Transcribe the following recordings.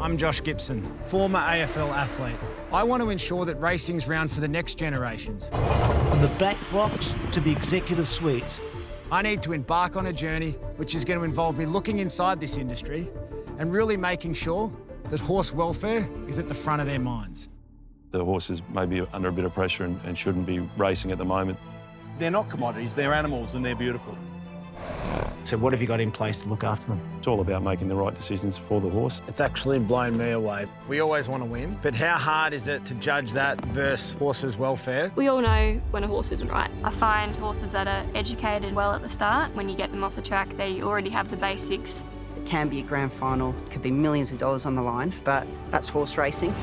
I'm Josh Gibson, former AFL athlete. I want to ensure that racing's round for the next generations. From the back blocks to the executive suites. I need to embark on a journey which is going to involve me looking inside this industry and really making sure that horse welfare is at the front of their minds. The horses may be under a bit of pressure and shouldn't be racing at the moment. They're not commodities, they're animals and they're beautiful. So what have you got in place to look after them? It's all about making the right decisions for the horse. It's actually blown me away. We always want to win, but how hard is it to judge that versus horses' welfare? We all know when a horse isn't right. I find horses that are educated well at the start, when you get them off the track, they already have the basics. It can be a grand final, could be millions of dollars on the line, but that's horse racing.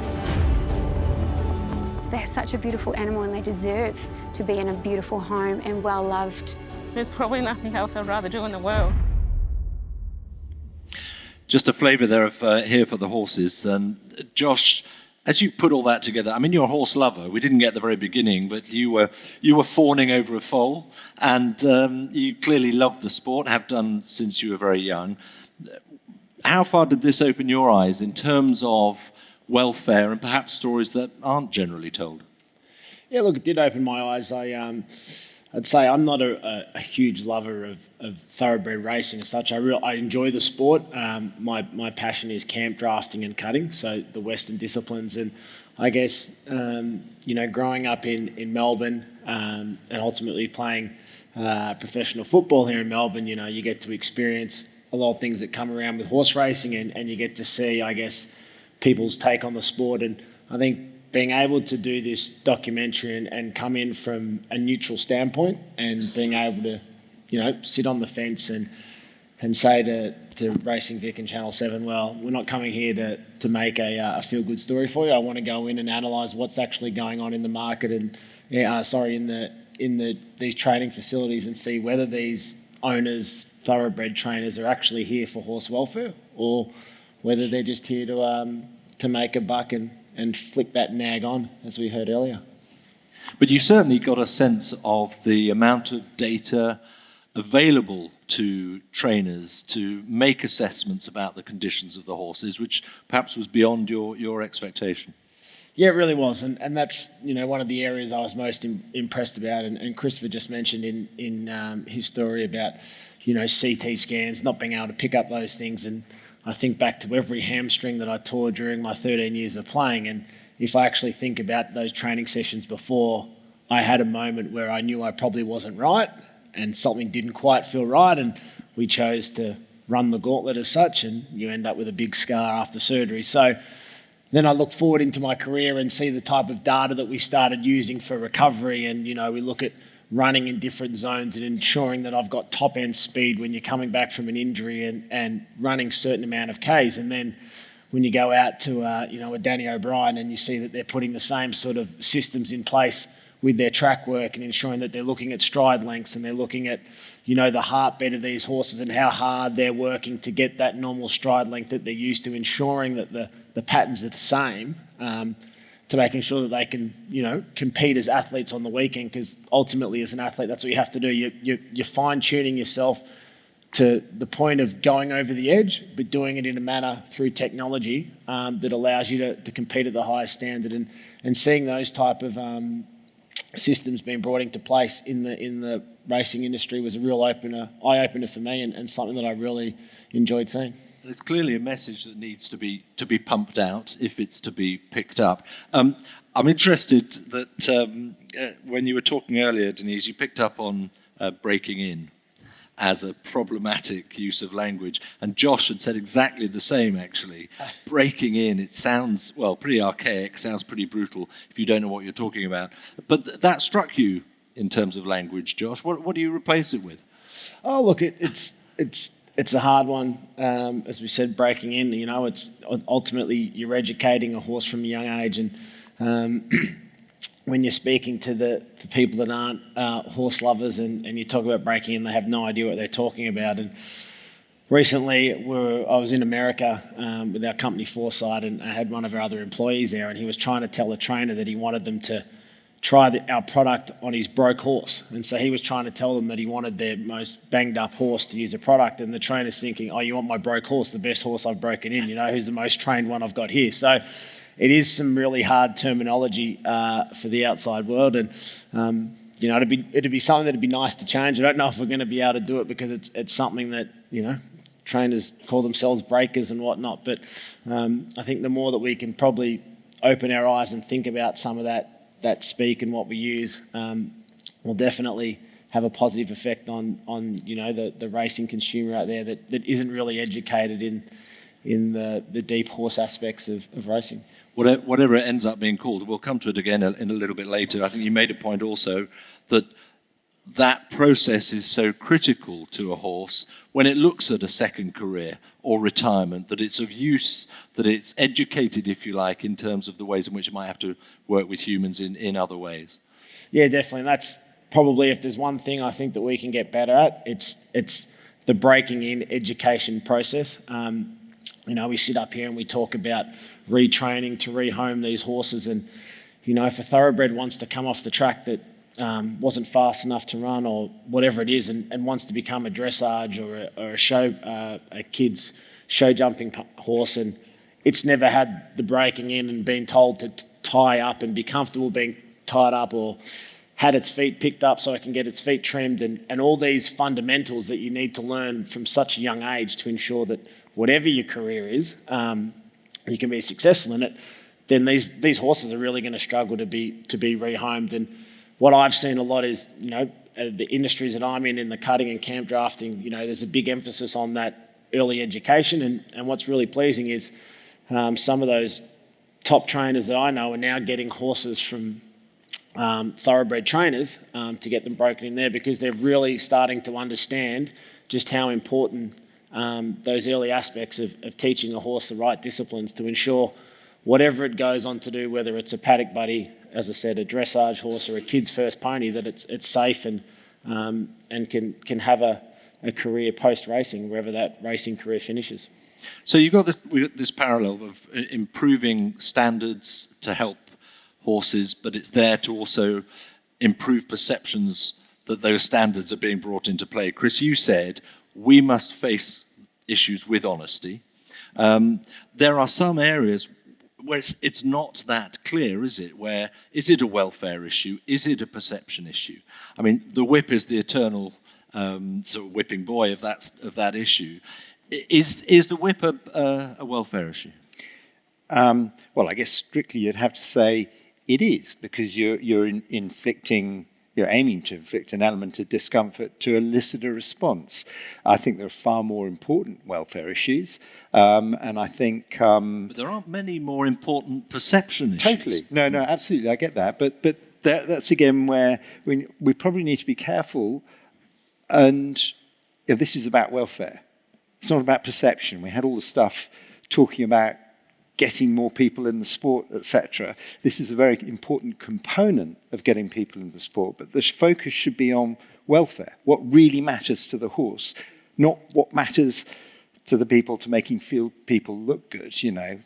They're such a beautiful animal and they deserve to be in a beautiful home and well loved. There's probably nothing else I'd rather do in the world. Just a flavour there of Here for the Horses. And Josh, as you put all that together, I mean, you're a horse lover. We didn't get the very beginning, but you were fawning over a foal, and you clearly love the sport, have done since you were very young. How far did this open your eyes in terms of welfare and perhaps stories that aren't generally told? Yeah, look, it did open my eyes. I'd say I'm not a huge lover of thoroughbred racing as such. I enjoy the sport. My passion is camp drafting and cutting, so the Western disciplines. And I guess, growing up in Melbourne and ultimately playing professional football here in Melbourne, you get to experience a lot of things that come around with horse racing and you get to see, I guess, people's take on the sport. And I think being able to do this documentary and come in from a neutral standpoint and being able to, sit on the fence and say to Racing Vic and Channel 7, well, we're not coming here to make a feel-good story for you. I want to go in and analyse what's actually going on in the market and, in these training facilities and see whether these owners, thoroughbred trainers, are actually here for horse welfare or whether they're just here to make a buck and flick that nag on, as we heard earlier. But you certainly got a sense of the amount of data available to trainers to make assessments about the conditions of the horses, which perhaps was beyond your expectation. Yeah, it really was. And that's, one of the areas I was most impressed about. And Christopher just mentioned in his story about, CT scans, not being able to pick up those things. And I think back to every hamstring that I tore during my 13 years of playing. And if I actually think about those training sessions before, I had a moment where I knew I probably wasn't right and something didn't quite feel right. And we chose to run the gauntlet as such, and you end up with a big scar after surgery. So then I look forward into my career and see the type of data that we started using for recovery. And, we look at running in different zones and ensuring that I've got top end speed when you're coming back from an injury and running certain amount of Ks. And then when you go out to, a Danny O'Brien and you see that they're putting the same sort of systems in place with their track work and ensuring that they're looking at stride lengths and they're looking at, the heartbeat of these horses and how hard they're working to get that normal stride length that they're used to, ensuring that the patterns are the same, to making sure that they can, compete as athletes on the weekend, because ultimately as an athlete, that's what you have to do. You're fine-tuning yourself to the point of going over the edge, but doing it in a manner through technology that allows you to compete at the highest standard. And seeing those type of systems being brought into place in the racing industry was a real eye-opener for me and something that I really enjoyed seeing. It's clearly a message that needs to be pumped out if it's to be picked up. I'm interested that when you were talking earlier, Denise, you picked up on breaking in as a problematic use of language, and Josh had said exactly the same, actually. Breaking in, it sounds, pretty archaic, sounds pretty brutal if you don't know what you're talking about. But that struck you in terms of language, Josh. What do you replace it with? Oh, look, it's a hard one. As we said, breaking in, it's ultimately you're educating a horse from a young age. And when you're speaking to the people that aren't horse lovers and you talk about breaking in, they have no idea what they're talking about. And recently, I was in America with our company Foresight, and I had one of our other employees there, and he was trying to tell a trainer that he wanted them to try our product on his broke horse. And so he was trying to tell them that he wanted their most banged up horse to use the product. And the trainer's thinking, oh, you want my broke horse, the best horse I've broken in, who's the most trained one I've got here. So it is some really hard terminology for the outside world. And, it'd be something that'd be nice to change. I don't know if we're going to be able to do it because it's something that, trainers call themselves breakers and whatnot. But I think the more that we can probably open our eyes and think about some of that speak and what we use will definitely have a positive effect on the racing consumer out there that isn't really educated in the deep horse aspects of racing. Whatever it ends up being called, we'll come to it again in a little bit later. I think you made a point also that process is so critical to a horse when it looks at a second career or retirement, that it's of use, that it's educated, if you like, in terms of the ways in which it might have to work with humans in other ways. Yeah, definitely. That's probably, if there's one thing I think that we can get better at, it's the breaking in education process. We sit up here and we talk about retraining to rehome these horses, and if a thoroughbred wants to come off the track that wasn't fast enough to run or whatever it is, and wants to become a dressage or a kid's show jumping horse, and it's never had the breaking in and been told to tie up and be comfortable being tied up, or had its feet picked up so it can get its feet trimmed, and all these fundamentals that you need to learn from such a young age to ensure that whatever your career is, you can be successful in it, then these horses are really going to struggle to be rehomed. And what I've seen a lot is, the industries that I'm in the cutting and camp drafting, there's a big emphasis on that early education. And what's really pleasing is some of those top trainers that I know are now getting horses from thoroughbred trainers to get them broken in there, because they're really starting to understand just how important those early aspects of teaching a horse the right disciplines to ensure whatever it goes on to do, whether it's a paddock buddy, as I said, a dressage horse or a kid's first pony, that it's safe and can have a career post-racing, wherever that racing career finishes. So we've got this parallel of improving standards to help horses, but it's there to also improve perceptions that those standards are being brought into play. Chris, you said we must face issues with honesty. There are some areas where it's not that clear, is it? Where is it a welfare issue? Is it a perception issue? I mean, the whip is the eternal sort of whipping boy of that issue. Is the whip a welfare issue? Well, I guess strictly you'd have to say it is, because you're aiming to inflict an element of discomfort to elicit a response. I think there are far more important welfare issues, and I think... but there aren't many more important perception issues. Totally. No, absolutely, I get that. But that's again where we probably need to be careful, and this is about welfare. It's not about perception. We had all the stuff talking about getting more people in the sport, etc. This is a very important component of getting people in the sport, but the focus should be on welfare, what really matters to the horse, not what matters to the people to making people look good.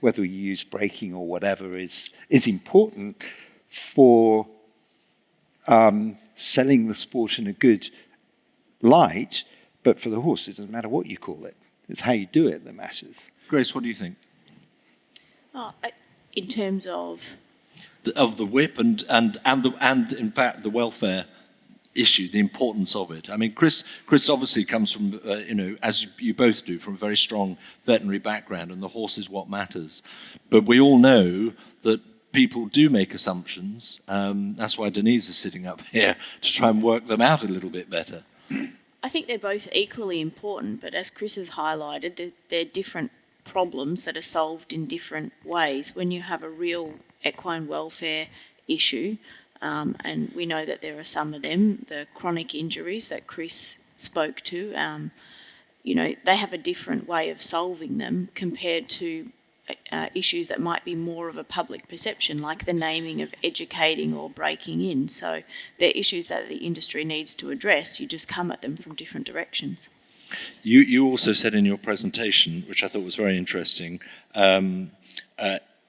Whether you use breaking or whatever is important for selling the sport in a good light, but for the horse, it doesn't matter what you call it. It's how you do it that matters. Grace, what do you think? In terms of the whip and in fact the welfare issue, the importance of it. I mean, Chris obviously comes from as you both do, from a very strong veterinary background, and the horse is what matters. But we all know that people do make assumptions. That's why Denise is sitting up here to try and work them out a little bit better. I think they're both equally important, but as Chris has highlighted, they're different problems that are solved in different ways. When you have a real equine welfare issue, and we know that there are some of them, the chronic injuries that Chris spoke to, they have a different way of solving them compared to issues that might be more of a public perception, like the naming of educating or breaking in. So they're issues that the industry needs to address. You just come at them from different directions. You also said in your presentation, which I thought was very interesting,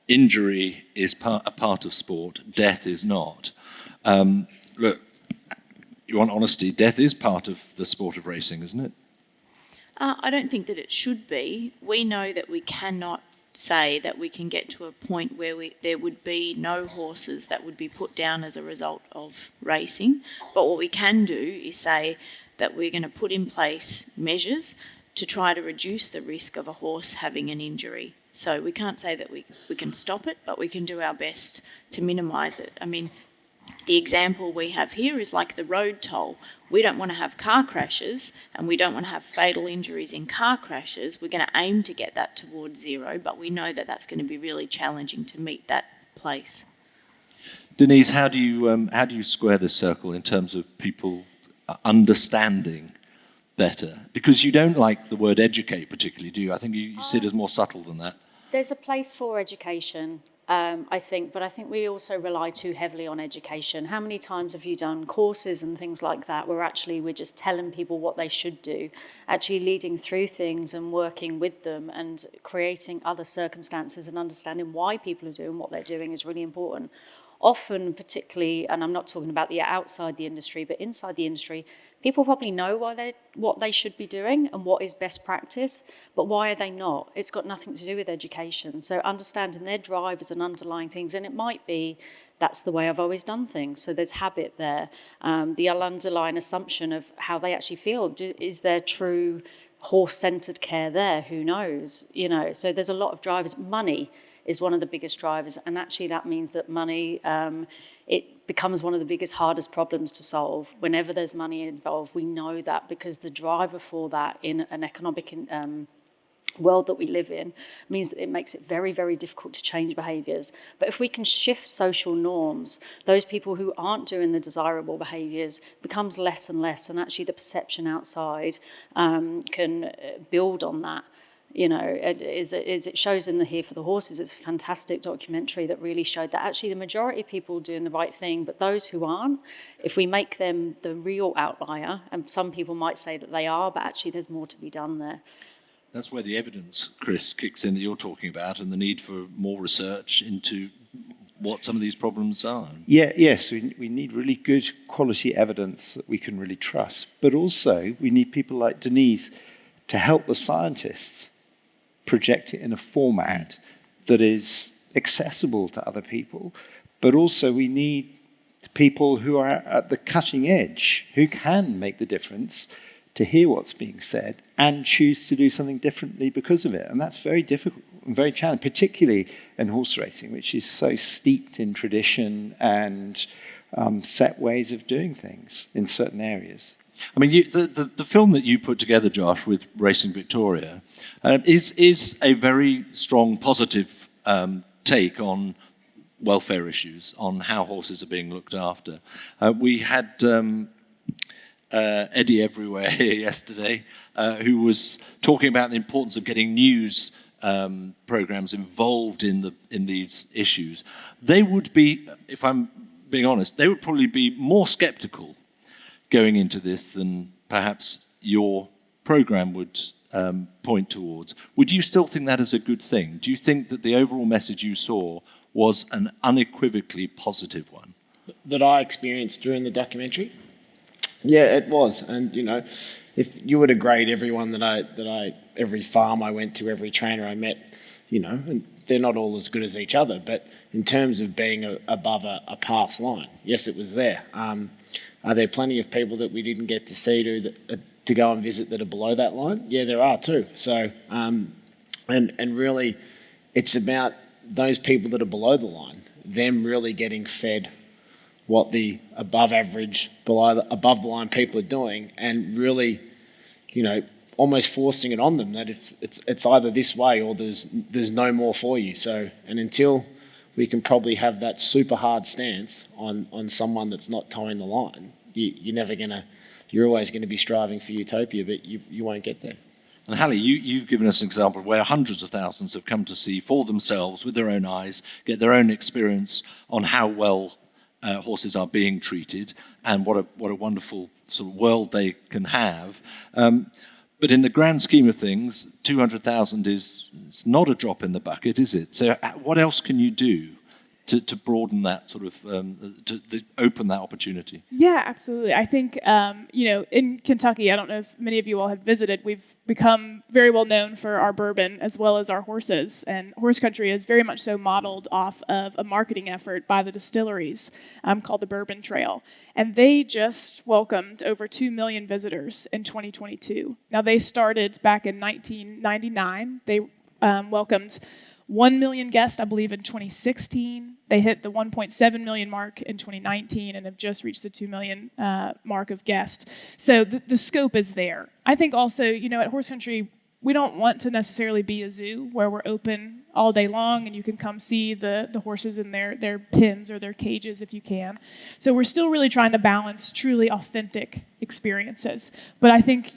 injury is a part of sport, death is not. Look, you want honesty. Death is part of the sport of racing, isn't it? I don't think that it should be. We know that we cannot say that we can get to a point where there would be no horses that would be put down as a result of racing. But what we can do is say that we're going to put in place measures to try to reduce the risk of a horse having an injury. So we can't say that we can stop it, but we can do our best to minimise it. I mean, the example we have here is like the road toll. We don't want to have car crashes and we don't want to have fatal injuries in car crashes. We're going to aim to get that towards zero, but we know that that's going to be really challenging to meet that place. Denise, how do you square this circle in terms of people understanding better? Because you don't like the word educate particularly, do you? I think you see it as more subtle than that. There's a place for education, I think, but I think we also rely too heavily on education. How many times have you done courses and things like that where actually we're just telling people what they should do, actually leading through things and working with them and creating other circumstances and understanding why people are doing what they're doing is really important. Often, particularly, and I'm not talking about the outside the industry, but inside the industry, people probably know what they should be doing and what is best practice, but why are they not? It's got nothing to do with education. So understanding their drivers and underlying things, and it might be that's the way I've always done things. So there's habit there. The underlying assumption of how they actually feel. Is there true horse-centered care there? Who knows? You know, so there's a lot of drivers. Money is one of the biggest drivers, and actually that means that money, it becomes one of the biggest, hardest problems to solve. Whenever there's money involved, we know that because the driver for that in an economic world that we live in means that it makes it very, very difficult to change behaviours. But if we can shift social norms, those people who aren't doing the desirable behaviours becomes less and less, and actually the perception outside can build on that. You know, as it shows in the Here for the Horses, it's a fantastic documentary that really showed that actually the majority of people are doing the right thing, but those who aren't, if we make them the real outlier, and some people might say that they are, but actually there's more to be done there. That's where the evidence, Chris, kicks in that you're talking about, and the need for more research into what some of these problems are. Yes, we need really good quality evidence that we can really trust, but also we need people like Denise to help the scientists project it in a format that is accessible to other people, but also we need people who are at the cutting edge, who can make the difference, to hear what's being said and choose to do something differently because of it. And that's very difficult and very challenging, particularly in horse racing, which is so steeped in tradition and set ways of doing things in certain areas. I mean, the film that you put together, Josh, with Racing Victoria, is a very strong, positive take on welfare issues, on how horses are being looked after. We had Eddie Everywhere here yesterday, who was talking about the importance of getting news programs involved in these issues. They would be, if I'm being honest, they would probably be more sceptical going into this than perhaps your program would point towards. Would you still think that is a good thing? Do you think that the overall message you saw was an unequivocally positive one? That I experienced during the documentary? Yeah, it was. And, you know, if you were to grade everyone that I every farm I went to, every trainer I met, you know, and they're not all as good as each other, but in terms of being above a pass line, yes, it was there. Are there plenty of people that we didn't get to see to go and visit that are below that line? Yeah, there are too. So, and really, it's about those people that are below the line, them really getting fed what the above the line people are doing, and really, you know, almost forcing it on them that it's either this way or there's no more for you. So, and until we can probably have that super hard stance on someone that's not towing the line, you're always gonna be striving for utopia, but you won't get there. And Hallie, you've given us an example where hundreds of thousands have come to see for themselves, with their own eyes, get their own experience on how well horses are being treated, and what a wonderful sort of world they can have. But in the grand scheme of things, 200,000 is not a drop in the bucket, is it? So what else can you do to broaden that sort of, to open that opportunity? Yeah, absolutely. I think, in Kentucky, I don't know if many of you all have visited, we've become very well known for our bourbon as well as our horses. And horse country is very much so modeled off of a marketing effort by the distilleries called the Bourbon Trail. And they just welcomed over 2 million visitors in 2022. Now, they started back in 1999. They welcomed 1 million guests, I believe, in 2016. They hit the 1.7 million mark in 2019 and have just reached the 2 million mark of guests. So the scope is there. I think also, at Horse Country, we don't want to necessarily be a zoo where we're open all day long and you can come see the horses in their pens or their cages if you can. So we're still really trying to balance truly authentic experiences. But I think,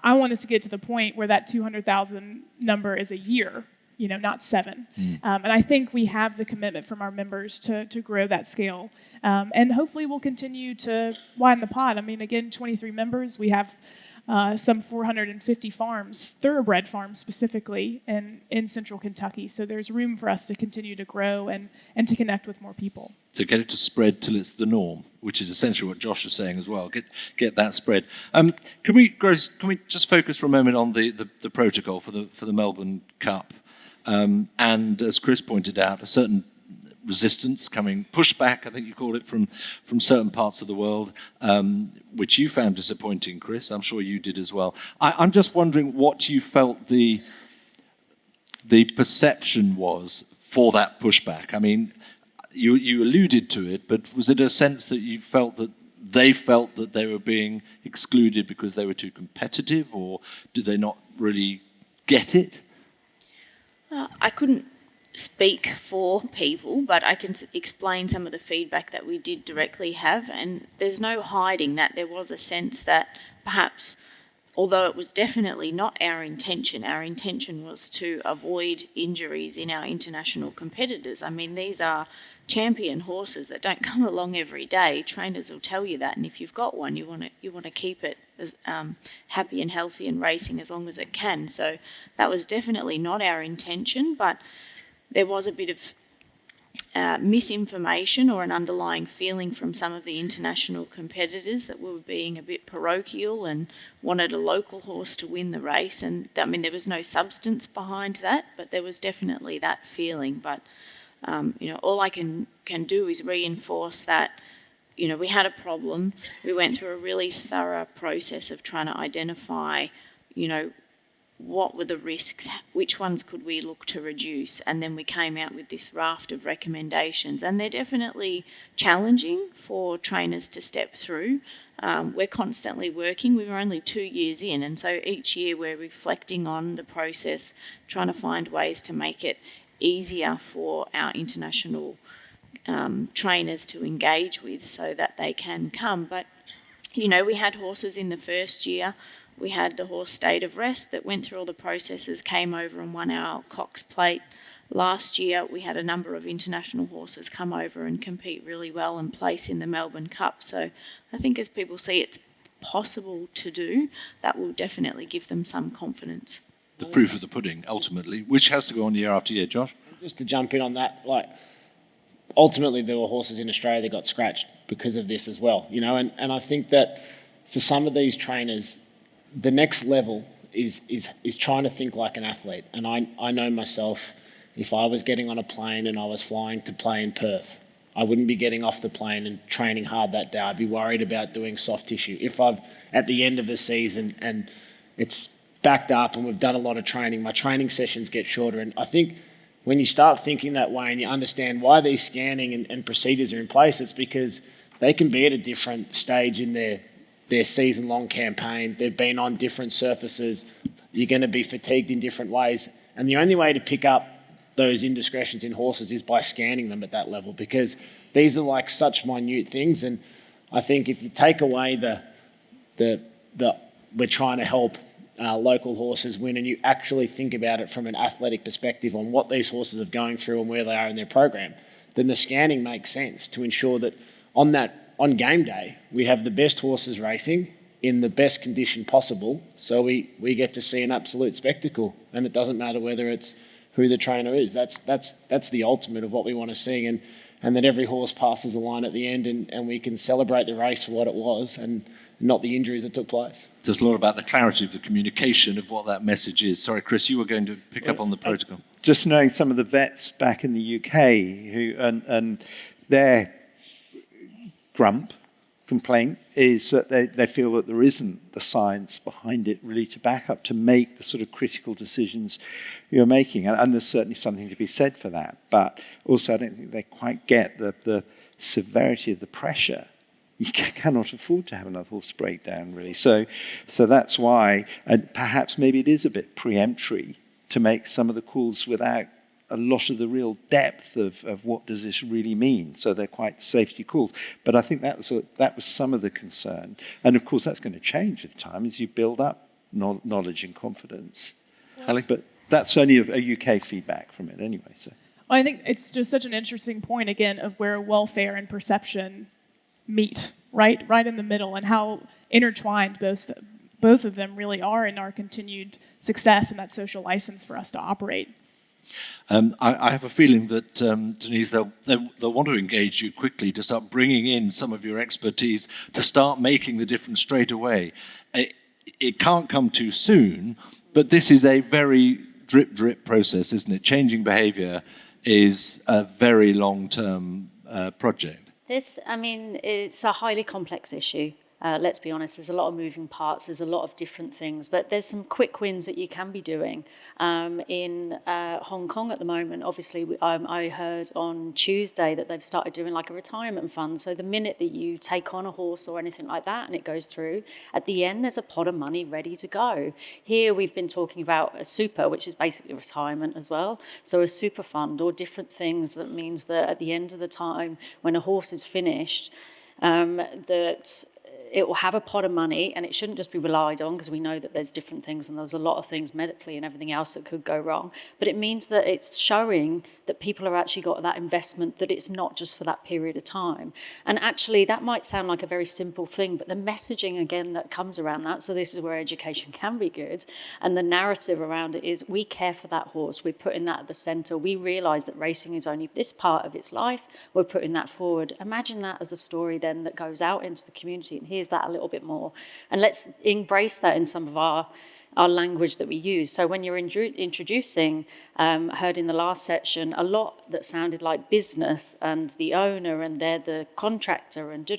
I want us to get to the point where that 200,000 number is a year, not 7. And I think we have the commitment from our members to grow that scale. And hopefully we'll continue to widen the pot. I mean, again, 23 members. We have some 450 farms, thoroughbred farms specifically, in central Kentucky. So there's room for us to continue to grow and to connect with more people. So get it to spread till it's the norm, which is essentially what Josh is saying as well. Get that spread. Can we just focus for a moment on the protocol for the Melbourne Cup? And as Chris pointed out, a certain resistance pushback, I think you called it, from certain parts of the world, which you found disappointing, Chris. I'm sure you did as well. I'm just wondering what you felt the perception was for that pushback. I mean, you alluded to it, but was it a sense that you felt that they were being excluded because they were too competitive, or did they not really get it? I couldn't speak for people, but I can explain some of the feedback that we did directly have, and there's no hiding that there was a sense that perhaps, although it was definitely not our intention was to avoid injuries in our international competitors. I mean, these are champion horses that don't come along every day. Trainers will tell you that, and if you've got one, you want to keep it as happy and healthy and racing as long as it can. So that was definitely not our intention, but there was a bit of misinformation or an underlying feeling from some of the international competitors that we were being a bit parochial and wanted a local horse to win the race. And I mean, there was no substance behind that, but there was definitely that feeling. But all I can do is reinforce that, we had a problem. We went through a really thorough process of trying to identify, what were the risks, which ones could we look to reduce, and then we came out with this raft of recommendations. And they're definitely challenging for trainers to step through. We're constantly working. We were only 2 years in, and so each year we're reflecting on the process, trying to find ways to make it easier for our international trainers to engage with so that they can come. But, we had horses in the first year. We had the horse State of Rest that went through all the processes, came over and won our Cox Plate. Last year, we had a number of international horses come over and compete really well and place in the Melbourne Cup. So I think as people see it's possible to do, that will definitely give them some confidence. The proof of the pudding, ultimately, which has to go on year after year. Josh? Just to jump in on that, ultimately there were horses in Australia that got scratched because of this as well, and I think that for some of these trainers, the next level is trying to think like an athlete. And I know myself, if I was getting on a plane and I was flying to play in Perth, I wouldn't be getting off the plane and training hard that day. I'd be worried about doing soft tissue. If I've at the end of the season and it's backed up and we've done a lot of training, my training sessions get shorter. And I think when you start thinking that way and you understand why these scanning and procedures are in place, it's because they can be at a different stage in their season-long campaign. They've been on different surfaces. You're going to be fatigued in different ways. And the only way to pick up those indiscretions in horses is by scanning them at that level, because these are such minute things. And I think if you take away the we're trying to help local horses win, and you actually think about it from an athletic perspective on what these horses are going through and where they are in their program, then the scanning makes sense to ensure that on game day, we have the best horses racing in the best condition possible, so we get to see an absolute spectacle, and it doesn't matter whether it's who the trainer is. That's the ultimate of what we want to see. and that every horse passes the line at the end, and we can celebrate the race for what it was and not the injuries that took place. There's a lot about the clarity of the communication of what that message is. Sorry, Chris, you were going to pick up on the protocol. Just knowing some of the vets back in the UK who and their complaint is that they feel that there isn't the science behind it really to back up, to make the sort of critical decisions you're making. And there's certainly something to be said for that. But also I don't think they quite get the severity of the pressure. You cannot afford to have another horse breakdown, really. So that's why, and perhaps maybe it is a bit preemptory to make some of the calls without a lot of the real depth of what does this really mean. So they're quite safety calls. But I think that was some of the concern. And of course, that's going to change with time as you build up knowledge and confidence. Alec, but that's only a UK feedback from it anyway. So Well, I think it's just such an interesting point, again, of where welfare and perception meet, right in the middle, and how intertwined both of them really are in our continued success and that social license for us to operate. I have a feeling that, Denise, they'll want to engage you quickly to start bringing in some of your expertise to start making the difference straight away. It can't come too soon, but this is a very drip process, isn't it? Changing behaviour is a very long-term project. It's a highly complex issue. Let's be honest, there's a lot of moving parts, there's a lot of different things, but there's some quick wins that you can be doing. In Hong Kong at the moment, obviously, I heard on Tuesday that they've started doing like a retirement fund. So the minute that you take on a horse or anything like that and it goes through, at the end, there's a pot of money ready to go. Here, we've been talking about a super, which is basically retirement as well. So a super fund or different things that means that at the end of the time, when a horse is finished, that it will have a pot of money, and it shouldn't just be relied on, because we know that there's different things and there's a lot of things medically and everything else that could go wrong. But it means that it's showing that people have actually got that investment, that it's not just for that period of time. And actually, that might sound like a very simple thing, but the messaging, again, that comes around that, so this is where education can be good, and the narrative around it is, we care for that horse, we're putting that at the centre, we realise that racing is only this part of its life, we're putting that forward. Imagine that as a story then that goes out into the community, and here's that a little bit more. And let's embrace that in some of our language that we use. So when you're introducing, heard in the last section, a lot that sounded like business and the owner and they're the contractor and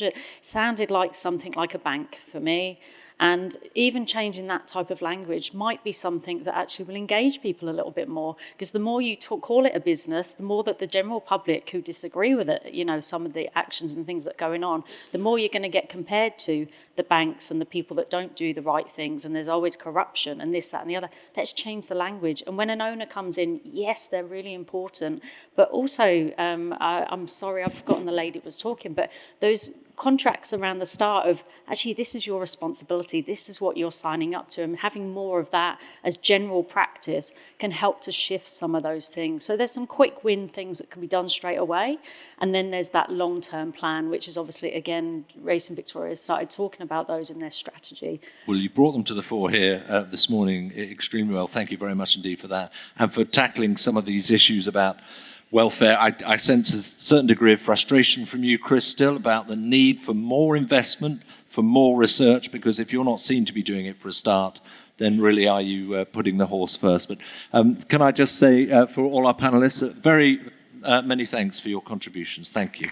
sounded like something like a bank for me. And even changing that type of language might be something that actually will engage people a little bit more, because the more you call it a business, the more that the general public who disagree with it, some of the actions and things that are going on, the more you're going to get compared to the banks and the people that don't do the right things, and there's always corruption and this, that and the other. Let's change the language. And when an owner comes in, yes, they're really important, but also, I'm sorry, I've forgotten the lady that was talking, but those contracts around the start of, actually, this is your responsibility, this is what you're signing up to, and having more of that as general practice can help to shift some of those things. So there's some quick win things that can be done straight away, and then there's that long-term plan, which is obviously, again, Racing Victoria has started talking about those in their strategy. Well, you brought them to the fore here this morning extremely well. Thank you very much indeed for that, and for tackling some of these issues about welfare. I sense a certain degree of frustration from you, Chris, still about the need for more investment, for more research, because if you're not seen to be doing it for a start, then really are you putting the horse first? But can I just say for all our panellists, very many thanks for your contributions. Thank you.